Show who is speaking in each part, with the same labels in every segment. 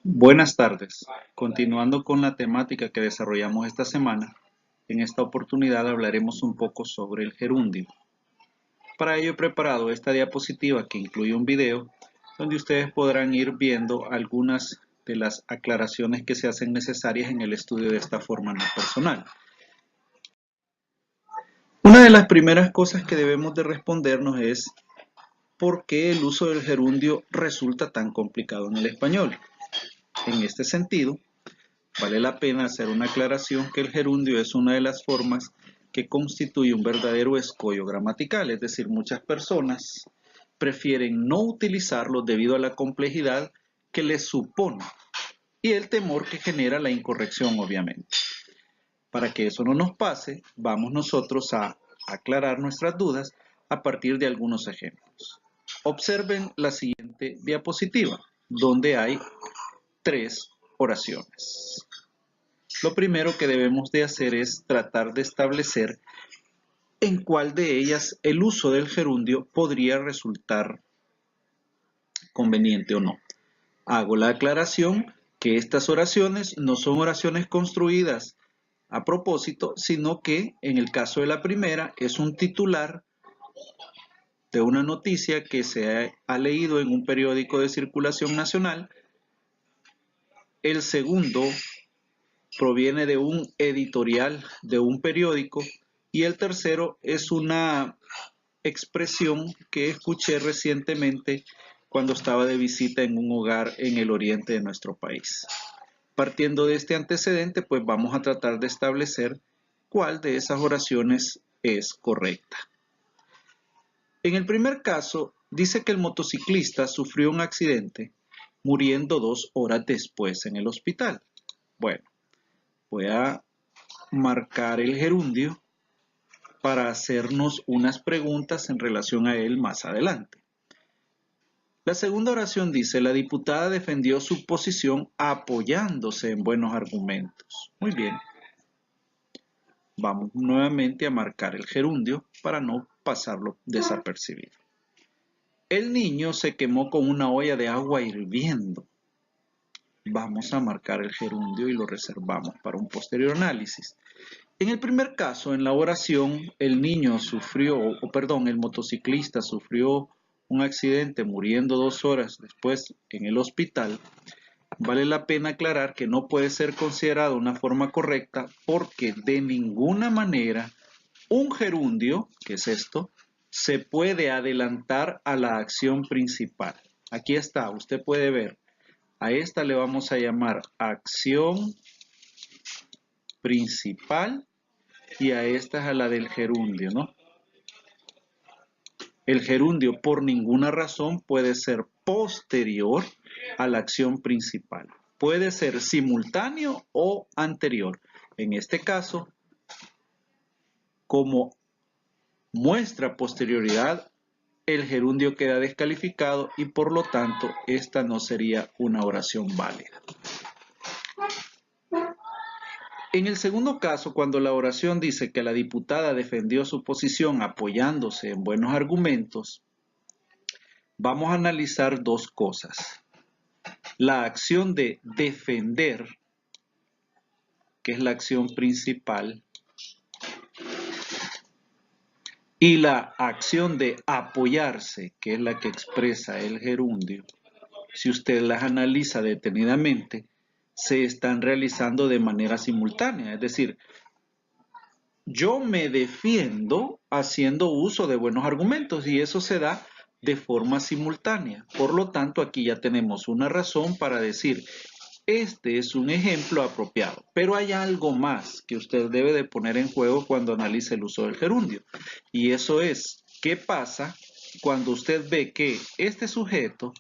Speaker 1: Buenas tardes. Continuando con la temática que desarrollamos esta semana, en esta oportunidad hablaremos un poco sobre el gerundio. Para ello he preparado esta diapositiva que incluye un video donde ustedes podrán ir viendo algunas de las aclaraciones que se hacen necesarias en el estudio de esta forma no personal. Una de las primeras cosas que debemos de respondernos es ¿por qué el uso del gerundio resulta tan complicado en el español? En este sentido, vale la pena hacer una aclaración que el gerundio es una de las formas que constituye un verdadero escollo gramatical, es decir, muchas personas prefieren no utilizarlo debido a la complejidad que les supone y el temor que genera la incorrección, obviamente. Para que eso no nos pase, vamos nosotros a aclarar nuestras dudas a partir de algunos ejemplos. Observen la siguiente diapositiva, donde hay 3 oraciones. Lo primero que debemos de hacer es tratar de establecer en cuál de ellas el uso del gerundio podría resultar conveniente o no. Hago la aclaración que estas oraciones no son oraciones construidas a propósito, sino que en el caso de la primera es un titular de una noticia que se ha leído en un periódico de circulación nacional. El segundo proviene de un editorial de un periódico y el tercero es una expresión que escuché recientemente cuando estaba de visita en un hogar en el oriente de nuestro país. Partiendo de este antecedente, pues vamos a tratar de establecer cuál de esas oraciones es correcta. En el primer caso, dice que el motociclista sufrió un accidente, muriendo 2 horas después en el hospital. Bueno, voy a marcar el gerundio para hacernos unas preguntas en relación a él más adelante. La segunda oración dice, la diputada defendió su posición apoyándose en buenos argumentos. Muy bien. Vamos nuevamente a marcar el gerundio para no pasarlo desapercibido. El niño se quemó con una olla de agua hirviendo. Vamos a marcar el gerundio y lo reservamos para un posterior análisis. En el primer caso, en la oración, el motociclista sufrió un accidente muriendo 2 horas después en el hospital. Vale la pena aclarar que no puede ser considerado una forma correcta porque de ninguna manera un gerundio, que es esto, se puede adelantar a la acción principal. Aquí está, usted puede ver. A esta le vamos a llamar acción principal y a esta es a la del gerundio, ¿no? El gerundio por ninguna razón puede ser posterior a la acción principal. Puede ser simultáneo o anterior. En este caso, como muestra posterioridad, el gerundio queda descalificado y por lo tanto esta no sería una oración válida. En el segundo caso, cuando la oración dice que la diputada defendió su posición apoyándose en buenos argumentos, vamos a analizar 2 cosas. La acción de defender, que es la acción principal, y la acción de apoyarse, que es la que expresa el gerundio. Si usted las analiza detenidamente, se están realizando de manera simultánea, es decir, yo me defiendo haciendo uso de buenos argumentos y eso se da de forma simultánea. Por lo tanto, aquí ya tenemos una razón para decir, este es un ejemplo apropiado. Pero hay algo más que usted debe de poner en juego cuando analice el uso del gerundio. Y eso es, ¿qué pasa cuando usted ve que este sujeto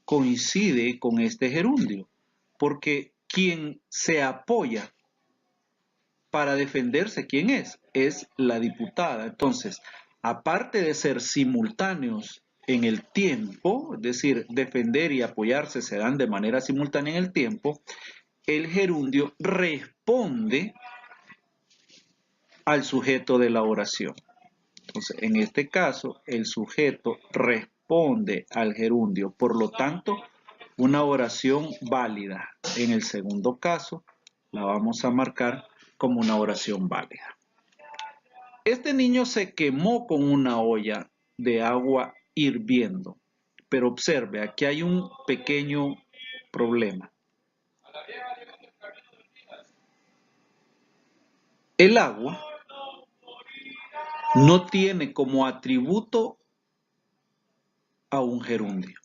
Speaker 1: coincide con este gerundio? Porque quien se apoya para defenderse, ¿quién es? Es la diputada. Entonces, aparte de ser simultáneos en el tiempo, es decir, defender y apoyarse se dan de manera simultánea en el tiempo, el gerundio responde al sujeto de la oración. Entonces, en este caso, el sujeto responde al gerundio. Por lo tanto, una oración válida. En el segundo caso, la vamos a marcar como una oración válida. Este niño se quemó con una olla de agua hirviendo. Pero observe, aquí hay un pequeño problema. El agua no tiene como atributo a un gerundio.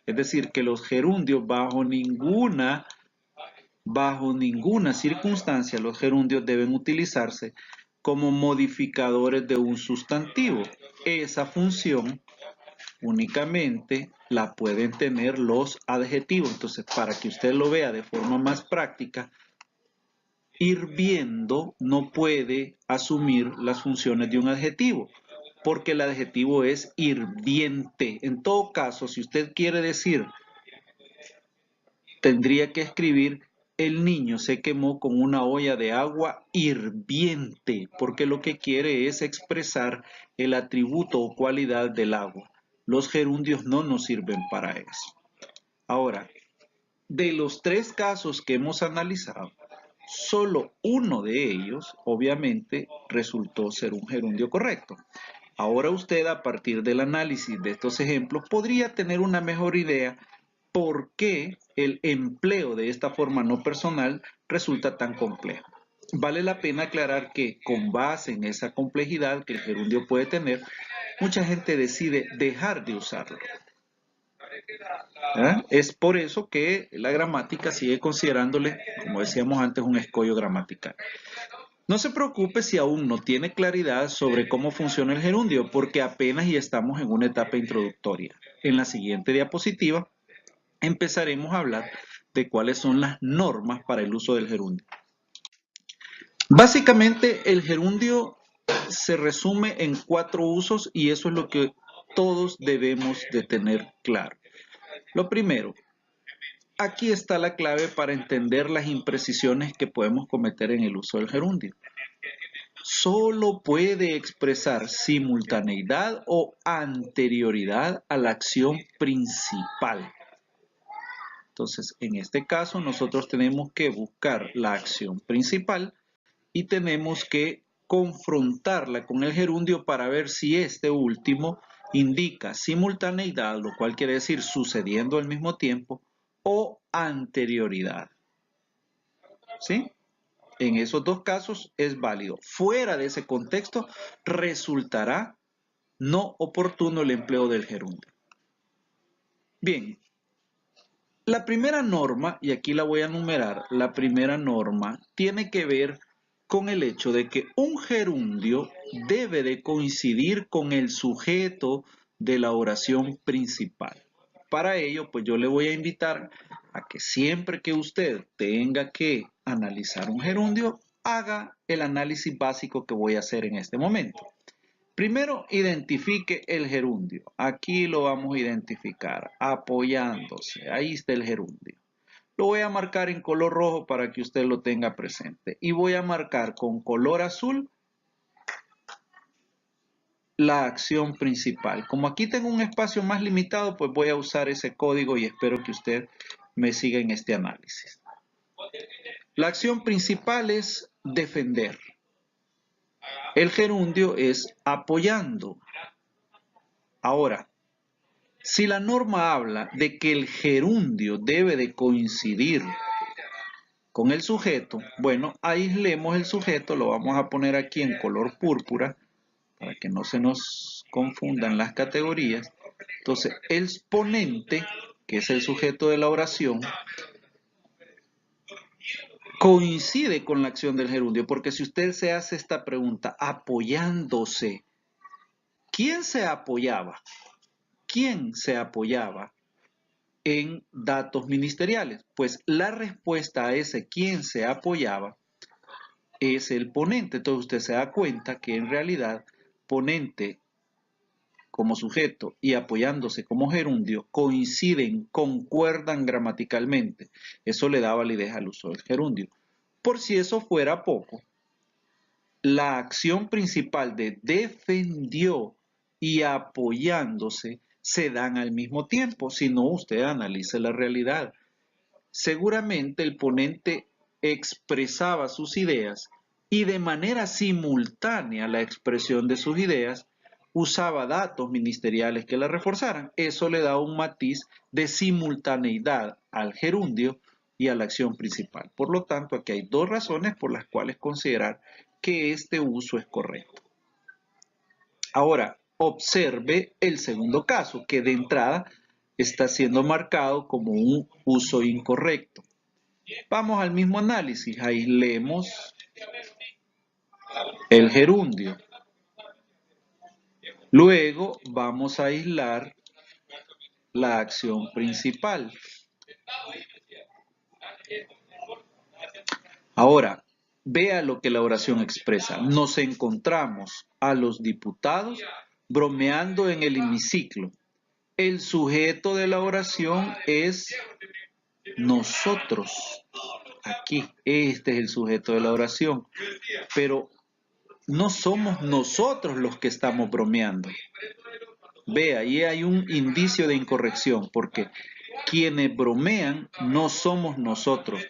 Speaker 1: Es decir, que los gerundios bajo ninguna circunstancia, los gerundios deben utilizarse como modificadores de un sustantivo. Esa función únicamente la pueden tener los adjetivos. Entonces, para que usted lo vea de forma más práctica, hirviendo no puede asumir las funciones de un adjetivo, porque el adjetivo es hirviente. En todo caso, si usted quiere decir, tendría que escribir, el niño se quemó con una olla de agua hirviente, porque lo que quiere es expresar el atributo o cualidad del agua. Los gerundios no nos sirven para eso. Ahora, de los tres casos que hemos analizado, solo uno de ellos, obviamente, resultó ser un gerundio correcto. Ahora usted, a partir del análisis de estos ejemplos, podría tener una mejor idea por qué el empleo de esta forma no personal resulta tan complejo. Vale la pena aclarar que, con base en esa complejidad que el gerundio puede tener, mucha gente decide dejar de usarlo. Es por eso que la gramática sigue considerándole, como decíamos antes, un escollo gramatical. No se preocupe si aún no tiene claridad sobre cómo funciona el gerundio, porque apenas ya estamos en una etapa introductoria. En la siguiente diapositiva empezaremos a hablar de cuáles son las normas para el uso del gerundio. Básicamente, el gerundio se resume en 4 usos y eso es lo que todos debemos de tener claro. Lo primero, aquí está la clave para entender las imprecisiones que podemos cometer en el uso del gerundio. Solo puede expresar simultaneidad o anterioridad a la acción principal. Entonces, en este caso, nosotros tenemos que buscar la acción principal y tenemos que confrontarla con el gerundio para ver si este último indica simultaneidad, lo cual quiere decir sucediendo al mismo tiempo, o anterioridad. ¿Sí? En esos dos casos es válido. Fuera de ese contexto, resultará no oportuno el empleo del gerundio. Bien, la primera norma, y aquí la voy a numerar, la primera norma tiene que ver con el hecho de que un gerundio debe de coincidir con el sujeto de la oración principal. Para ello, pues yo le voy a invitar a que siempre que usted tenga que analizar un gerundio, haga el análisis básico que voy a hacer en este momento. Primero, identifique el gerundio. Aquí lo vamos a identificar apoyándose. Ahí está el gerundio. Lo voy a marcar en color rojo para que usted lo tenga presente. Y voy a marcar con color azul la acción principal. Como aquí tengo un espacio más limitado, pues voy a usar ese código y espero que usted me siga en este análisis. La acción principal es defender. El gerundio es apoyando. Ahora, si la norma habla de que el gerundio debe de coincidir con el sujeto, bueno, aislemos el sujeto, lo vamos a poner aquí en color púrpura para que no se nos confundan las categorías. Entonces, el ponente, que es el sujeto de la oración, coincide con la acción del gerundio, porque si usted se hace esta pregunta, apoyándose, ¿quién se apoyaba? ¿Quién se apoyaba en datos ministeriales? Pues la respuesta a ese quién se apoyaba es el ponente. Entonces usted se da cuenta que en realidad ponente como sujeto y apoyándose como gerundio coinciden, concuerdan gramaticalmente. Eso le da validez al uso del gerundio. Por si eso fuera poco, la acción principal de defendió y apoyándose se dan al mismo tiempo, si no usted analice la realidad. Seguramente el ponente expresaba sus ideas y de manera simultánea la expresión de sus ideas usaba datos ministeriales que la reforzaran. Eso le da un matiz de simultaneidad al gerundio y a la acción principal. Por lo tanto, aquí hay dos razones por las cuales considerar que este uso es correcto. Ahora, observe el segundo caso, que de entrada está siendo marcado como un uso incorrecto. Vamos al mismo análisis, aislemos el gerundio. Luego vamos a aislar la acción principal. Ahora, vea lo que la oración expresa. Nos encontramos a los diputados bromeando en el hemiciclo. El sujeto de la oración es nosotros. Aquí, este es el sujeto de la oración. Pero no somos nosotros los que estamos bromeando. Ve, ahí hay un indicio de incorrección, porque quienes bromean no somos nosotros.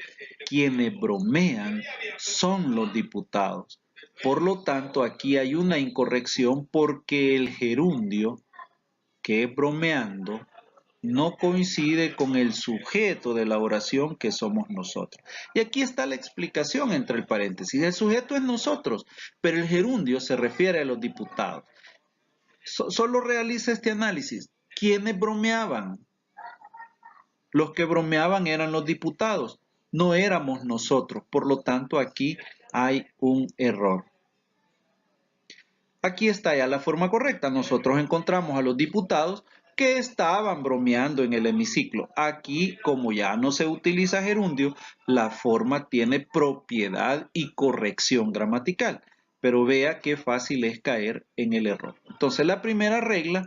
Speaker 1: Quienes bromean son los diputados. Por lo tanto, aquí hay una incorrección porque el gerundio, que es bromeando, no coincide con el sujeto de la oración que somos nosotros. Y aquí está la explicación entre el paréntesis. El sujeto es nosotros, pero el gerundio se refiere a los diputados. Solo realiza este análisis. ¿Quiénes bromeaban? Los que bromeaban eran los diputados, no éramos nosotros. Por lo tanto, aquí hay un error. Aquí está ya la forma correcta. Nosotros encontramos a los diputados que estaban bromeando en el hemiciclo. Aquí, como ya no se utiliza gerundio, la forma tiene propiedad y corrección gramatical. Pero vea qué fácil es caer en el error. Entonces, la primera regla,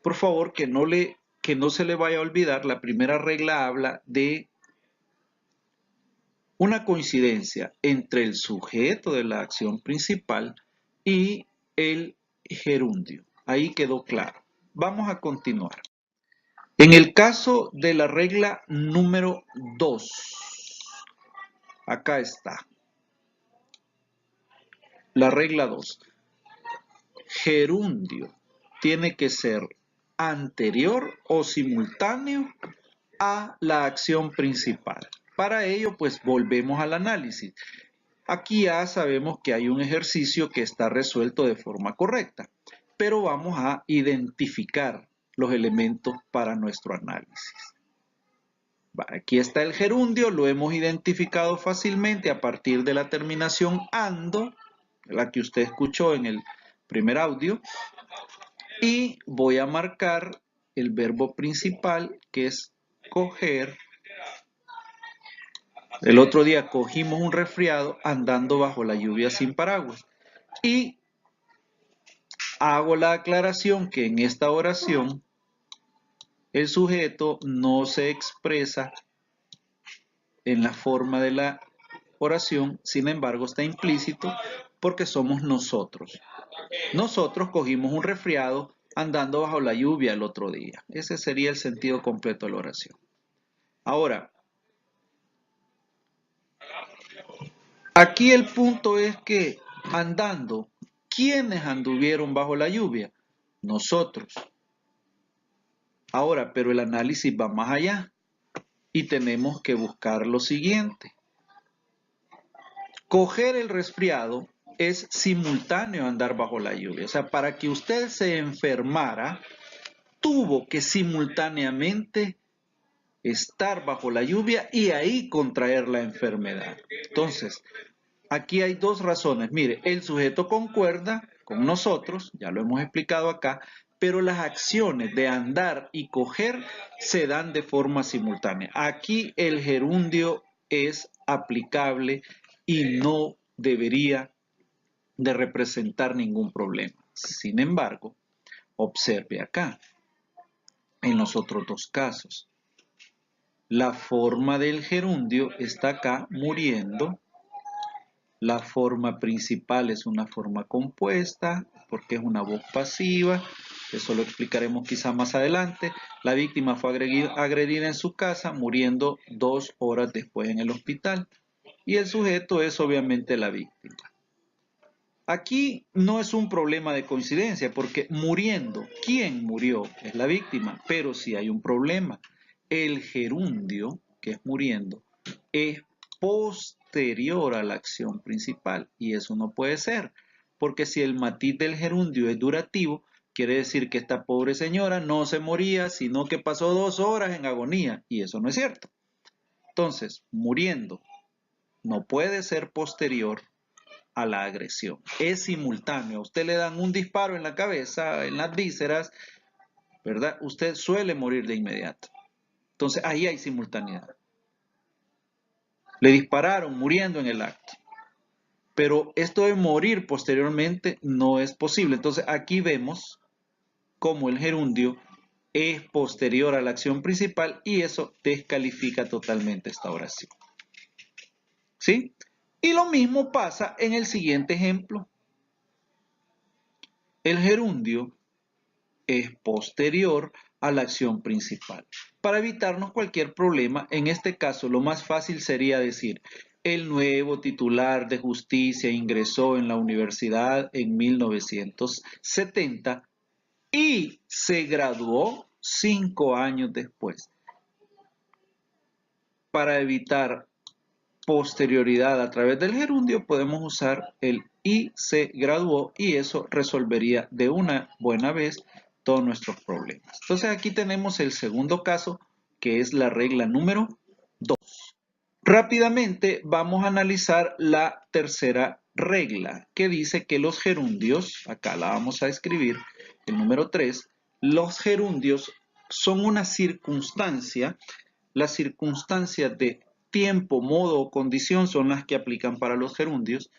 Speaker 1: por favor, que no se le vaya a olvidar, la primera regla habla de una coincidencia entre el sujeto de la acción principal y el gerundio. Ahí quedó claro. Vamos a continuar. En el caso de la regla número 2, acá está. La regla 2. Gerundio tiene que ser anterior o simultáneo a la acción principal. Para ello, pues volvemos al análisis. Aquí ya sabemos que hay un ejercicio que está resuelto de forma correcta, pero vamos a identificar los elementos para nuestro análisis. Aquí está el gerundio, lo hemos identificado fácilmente a partir de la terminación ando, la que usted escuchó en el primer audio, y voy a marcar el verbo principal, que es coger. El otro día cogimos un resfriado andando bajo la lluvia sin paraguas. Y hago la aclaración que en esta oración el sujeto no se expresa en la forma de la oración, sin embargo está implícito porque somos nosotros. Nosotros cogimos un resfriado andando bajo la lluvia el otro día. Ese sería el sentido completo de la oración. Ahora, aquí el punto es que andando, ¿quiénes anduvieron bajo la lluvia? Nosotros. Ahora, pero el análisis va más allá y tenemos que buscar lo siguiente. Coger el resfriado es simultáneo a andar bajo la lluvia. O sea, para que usted se enfermara, tuvo que simultáneamente estar bajo la lluvia y ahí contraer la enfermedad. Entonces, aquí hay dos razones. Mire, el sujeto concuerda con nosotros, ya lo hemos explicado acá, pero las acciones de andar y coger se dan de forma simultánea. Aquí el gerundio es aplicable y no debería de representar ningún problema. Sin embargo, observe acá, en los otros dos casos. La forma del gerundio está acá muriendo. La forma principal es una forma compuesta porque es una voz pasiva. eso lo explicaremos quizá más adelante. La víctima fue agredida en su casa, muriendo 2 horas después en el hospital. Y el sujeto es obviamente la víctima. Aquí no es un problema de coincidencia, porque muriendo, ¿quién murió? Es la víctima, pero sí hay un problema. El gerundio, que es muriendo, es posterior a la acción principal, y eso no puede ser, porque si el matiz del gerundio es durativo, quiere decir que esta pobre señora no se moría, sino que pasó 2 horas en agonía, y eso no es cierto. Entonces, muriendo no puede ser posterior a la agresión. Es simultáneo. A usted le dan un disparo en la cabeza, en las vísceras, ¿verdad? Usted suele morir de inmediato. Entonces ahí hay simultaneidad. Le dispararon muriendo en el acto. Pero esto de morir posteriormente no es posible. Entonces aquí vemos cómo el gerundio es posterior a la acción principal y eso descalifica totalmente esta oración. ¿Sí? Y lo mismo pasa en el siguiente ejemplo. El gerundio es posterior a la acción principal. Para evitarnos cualquier problema, en este caso lo más fácil sería decir, el nuevo titular de justicia ingresó en la universidad en 1970 y se graduó 5 años después. Para evitar posterioridad a través del gerundio, podemos usar el y se graduó y eso resolvería de una buena vez todos nuestros problemas. Entonces aquí tenemos el segundo caso, que es la regla número 2. Rápidamente vamos a analizar la tercera regla, que dice que los gerundios, acá la vamos a escribir, el número 3, los gerundios son una circunstancia, las circunstancias de tiempo, modo o condición son las que aplican para los gerundios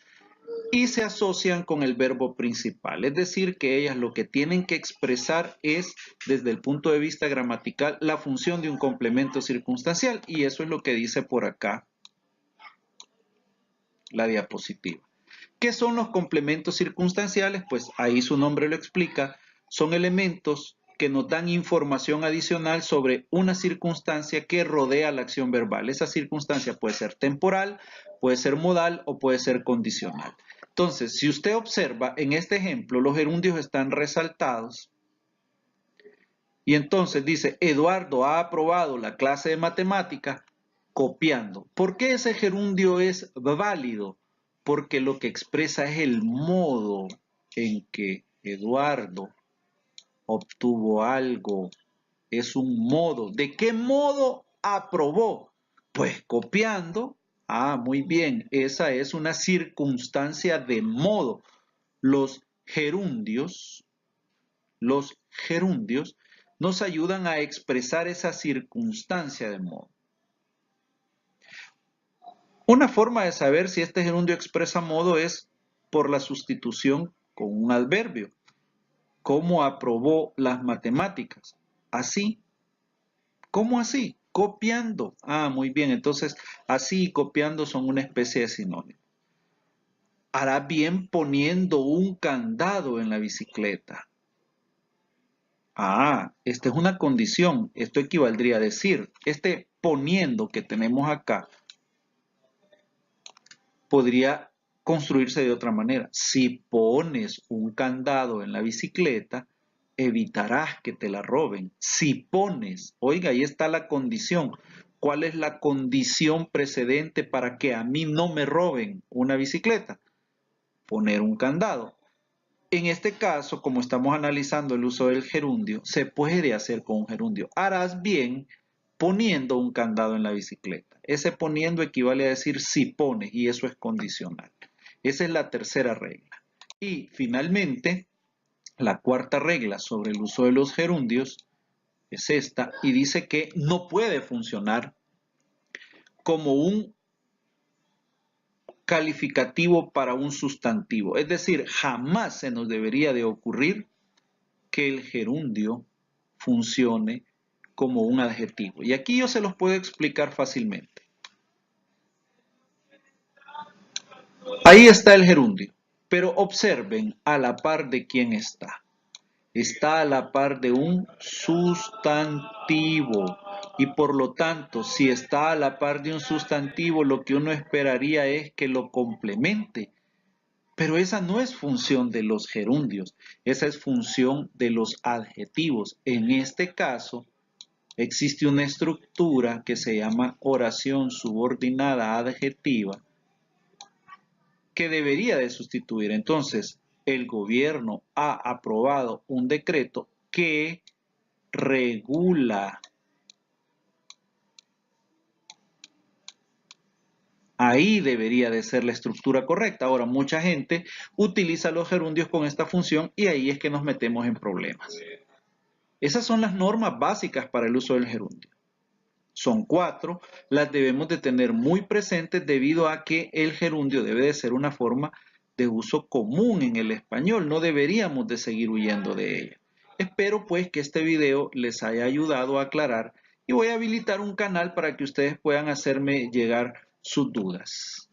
Speaker 1: y se asocian con el verbo principal. Es decir, que ellas lo que tienen que expresar es, desde el punto de vista gramatical, la función de un complemento circunstancial y eso es lo que dice por acá la diapositiva. ¿Qué son los complementos circunstanciales? Pues ahí su nombre lo explica, son elementos que nos dan información adicional sobre una circunstancia que rodea la acción verbal. Esa circunstancia puede ser temporal, puede ser modal o puede ser condicional. Entonces, si usted observa, en este ejemplo, los gerundios están resaltados y entonces dice, Eduardo ha aprobado la clase de matemática copiando. ¿Por qué ese gerundio es válido? Porque lo que expresa es el modo en que Eduardo obtuvo algo. Es un modo. ¿De qué modo aprobó? Pues copiando. Ah, muy bien. Esa es una circunstancia de modo. Los gerundios nos ayudan a expresar esa circunstancia de modo. Una forma de saber si este gerundio expresa modo es por la sustitución con un adverbio. ¿Cómo aprobó las matemáticas? Así. ¿Cómo así? Copiando. Ah, muy bien. Entonces, así y copiando son una especie de sinónimo. Hará bien poniendo un candado en la bicicleta. Ah, esta es una condición. Esto equivaldría a decir, este poniendo que tenemos acá podría construirse de otra manera. Si pones un candado en la bicicleta, evitarás que te la roben. Si pones, oiga, ahí está la condición. ¿Cuál es la condición precedente para que a mí no me roben una bicicleta? Poner un candado. En este caso, como estamos analizando el uso del gerundio, se puede hacer con un gerundio. Harás bien poniendo un candado en la bicicleta. Ese poniendo equivale a decir si pones y eso es condicional. Esa es la tercera regla. Y finalmente, la cuarta regla sobre el uso de los gerundios es esta y dice que no puede funcionar como un calificativo para un sustantivo. Es decir, jamás se nos debería de ocurrir que el gerundio funcione como un adjetivo. Y aquí yo se los puedo explicar fácilmente. Ahí está el gerundio, pero observen a la par de quién está. está a la par de un sustantivo. Y por lo tanto, si está a la par de un sustantivo, lo que uno esperaría es que lo complemente. Pero esa no es función de los gerundios, esa es función de los adjetivos. En este caso, existe una estructura que se llama oración subordinada adjetiva que debería de sustituir. Entonces, el gobierno ha aprobado un decreto que regula. Ahí debería de ser la estructura correcta. Ahora, mucha gente utiliza los gerundios con esta función y ahí es que nos metemos en problemas. Esas son las normas básicas para el uso del gerundio. Son 4, las debemos de tener muy presentes debido a que el gerundio debe de ser una forma de uso común en el español, no deberíamos de seguir huyendo de ella. Espero pues que este video les haya ayudado a aclarar y voy a habilitar un canal para que ustedes puedan hacerme llegar sus dudas.